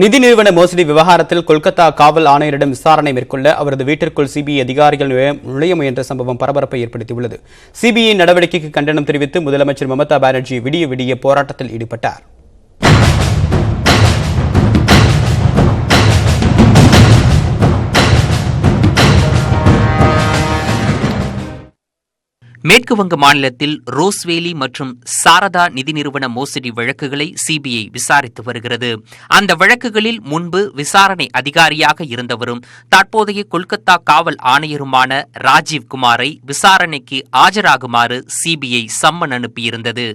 நிதி நிறுவன மோசடி விவகாரத்தில் கொல்கத்தா காவல் ஆணையரிடம் விசாரணை மேற்கொள்ள அவரது வீட்டிற்குள் சிபிஐ அதிகாரிகள் நுழைய முயன்ற சம்பவம் பரபரப்பை ஏற்படுத்தியுள்ளது. சிபிஐ நடவடிக்கைக்கு கண்டனம் தெரிவித்து முதலமைச்சர் மம்தா பானர்ஜி விடிய விடிய போராட்டத்தில் ஈடுபட்டார். மேற்குவங்க மாநிலத்தில் ரோஸ்வேலி மற்றும் சாரதா நிதி நிறுவன மோசடி வழக்குகளை சிபிஐ விசாரித்து வருகிறது. அந்த வழக்குகளில் முன்பு விசாரணை அதிகாரியாக இருந்தவரும் தற்போதைய கொல்கத்தா காவல் ஆணையருமான ராஜீவ் குமாரை விசாரணைக்கு ஆஜராகுமாறு சிபிஐ சம்மன் அனுப்பியிருந்தது.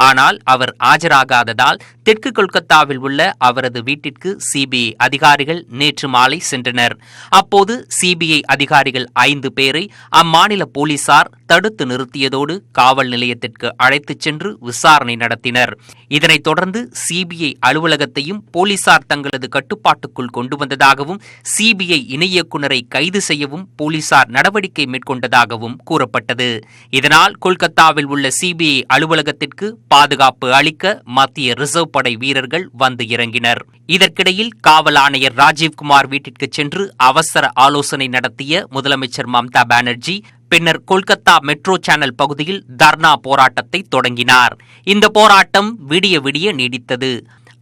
ஆனால் அவர் ஆஜராகாததால் தெற்கு கொல்கத்தாவில் உள்ள அவரது வீட்டிற்கு சிபிஐ அதிகாரிகள் நேற்று மாலை சென்றனர். அப்போது சிபிஐ அதிகாரிகள் 5 பேரை அம்மாநில போலீசார் தடுத்து நிறுத்தியதோடு காவல் நிலையத்திற்கு அழைத்துச் சென்று விசாரணை நடத்தினர். இதனைத் தொடர்ந்து சிபிஐ அலுவலகத்தையும் போலீசார் தங்களது கட்டுப்பாட்டுக்குள் கொண்டு வந்ததாகவும் சிபிஐ இணை இயக்குநரை கைது செய்யவும் போலீசார் நடவடிக்கை மேற்கொண்டதாகவும் கூறப்பட்டது. இதனால் கொல்கத்தாவில் உள்ள சிபிஐ அலுவலகத்திற்கு பாதுகாப்பு அளிக்க மத்திய ரிசர்வ் படை வீரர்கள் வந்து இறங்கினர். இதற்கிடையில் காவல் ஆணையர் ராஜீவ்குமார் வீட்டிற்கு சென்று அவசர ஆலோசனை நடத்திய முதலமைச்சர் மம்தா பானர்ஜி பின்னர் கொல்கத்தா மெட்ரோ சேனல் பகுதியில் தர்ணா போராட்டத்தை தொடங்கினார். இந்த போராட்டம் விடிய விடிய நீடித்தது.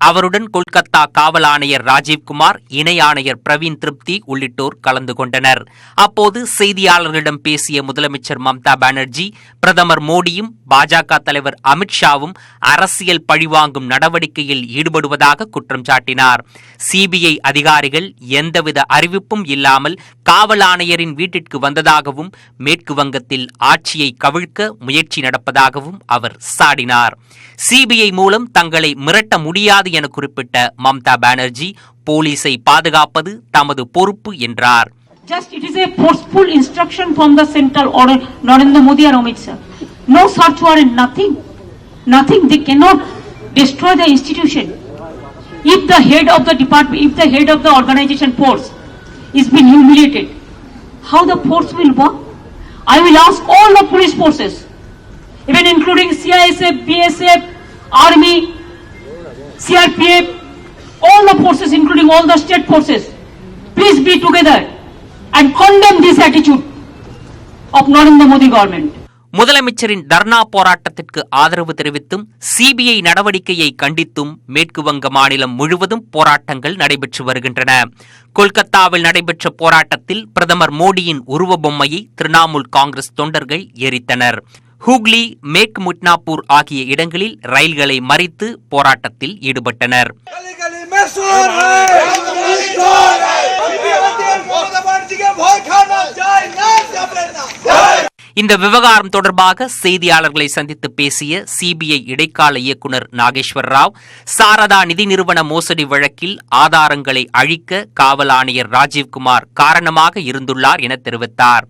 அவருடன் கொல்கத்தா காவல் ஆணையர் ராஜீவ்குமார், இணை ஆணையர் பிரவீன் திருப்தி உள்ளிட்டோர் கலந்து கொண்டனர். அப்போது செய்தியாளர்களிடம் பேசிய முதலமைச்சர் மம்தா பானர்ஜி, பிரதமர் மோடியும் பாஜக தலைவர் அமித்ஷாவும் அரசியல் பழிவாங்கும் நடவடிக்கையில் ஈடுபடுவதாக குற்றம் சாட்டினார். சிபிஐ அதிகாரிகள் எந்தவித அறிவிப்பும் இல்லாமல் காவல் ஆணையரின் வீட்டிற்கு வந்ததாகவும் மேற்கு வங்கத்தில் ஆட்சியை கவிழ்க்க முயற்சி நடப்பதாகவும் அவர் சாடினார். சிபிஐ மூலம் தங்களை மிரட்ட முடியாது என குறிப்பிட்ட மம்தா பானர்ஜி, போலீஸை பாதுகாப்பது தமது பொறுப்பு என்றார். Just it is a forceful instruction from the central order, Narendra Modi and Amit Shah. No search warrant, nothing. They cannot destroy the institution. If the head of the department, if the head of the organization force is being humiliated, how the force will work? I will ask all the police forces, even including CISF, BSF, Army, CRPF, all the forces, including all the state forces, please be together and condemn this attitude of Narendra Modi government. முதலமைச்சரின் தர்ணா போராட்டத்திற்கு ஆதரவு தெரிவித்தும் CBI நடவடிக்கையை கண்டித்தும் மேற்கு வங்க மாநிலம் முழுவதும் போராட்டங்கள் நடைபெற்று வருகின்றன. கொல்கத்தாவில் நடைபெற்ற போராட்டத்தில் பிரதமர் மோடியின் உருவ பொம்மையை திரிணாமுல் காங்கிரஸ் தொண்டர்கள் எரித்தனர். ஹூக்ளி, மேற்கு மிட்னாப்பூர் ஆகிய இடங்களில் ரயில்களை மறித்து போராட்டத்தில் ஈடுபட்டனர். இந்த விவகாரம் தொடர்பாக செய்தியாளர்களை சந்தித்து பேசிய சிபிஐ இடைக்கால இயக்குநர் நாகேஸ்வர் ராவ், சாரதா நிதி நிறுவன மோசடி வழக்கில் ஆதாரங்களை அழிக்க காவல் ஆணையர் ராஜீவ்குமார் காரணமாக இருந்துள்ளார் என தெரிவித்தார்.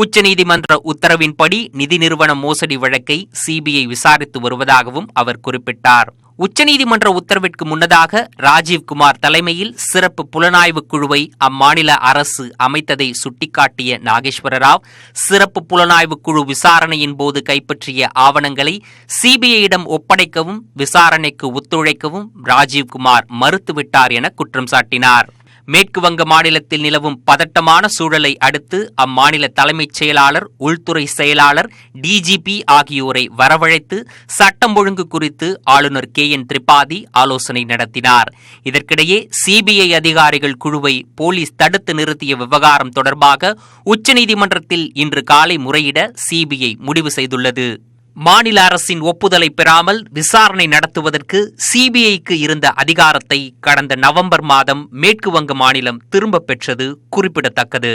உச்சநீதிமன்ற உத்தரவின்படி நிதி நிறுவன மோசடி வழக்கை சிபிஐ விசாரித்து வருவதாகவும் அவர் குறிப்பிட்டார். உச்சநீதிமன்ற உத்தரவிற்கு முன்னதாக ராஜீவ்குமார் தலைமையில் சிறப்பு புலனாய்வு குழுவை அம்மாநில அரசு அமைத்ததை சுட்டிக்காட்டிய நாகேஸ்வர ராவ், சிறப்பு புலனாய்வு குழு விசாரணையின் போது கைப்பற்றிய ஆவணங்களை சிபிஐயிடம் ஒப்படைக்கவும் விசாரணைக்கு ஒத்துழைக்கவும் ராஜீவ்குமார் மறுத்துவிட்டார் என குற்றம் சாட்டினார். மேற்கு வங்க மாநிலத்தில் நிலவும் பதட்டமான சூழலை அடுத்து அம்மாநில தலைமைச் செயலாளர், உள்துறை செயலாளர், டிஜிபி ஆகியோரை வரவழைத்து சட்டம் ஒழுங்கு குறித்து ஆளுநர் KN திரிபாதி ஆலோசனை நடத்தினார். இதற்கிடையே சிபிஐ அதிகாரிகள் குழுவை போலீஸ் தடுத்து நிறுத்திய விவகாரம் தொடர்பாக உச்சநீதிமன்றத்தில் இன்று காலை முறையிட சிபிஐ முடிவு செய்துள்ளது. மாநில அரசின் ஒப்புதலை பெறாமல் விசாரணை நடத்துவதற்கு சிபிஐக்கு இருந்த அதிகாரத்தை கடந்த நவம்பர் மாதம் மேற்கு வங்க மாநிலம் திரும்பப் பெற்றது குறிப்பிடத்தக்கது.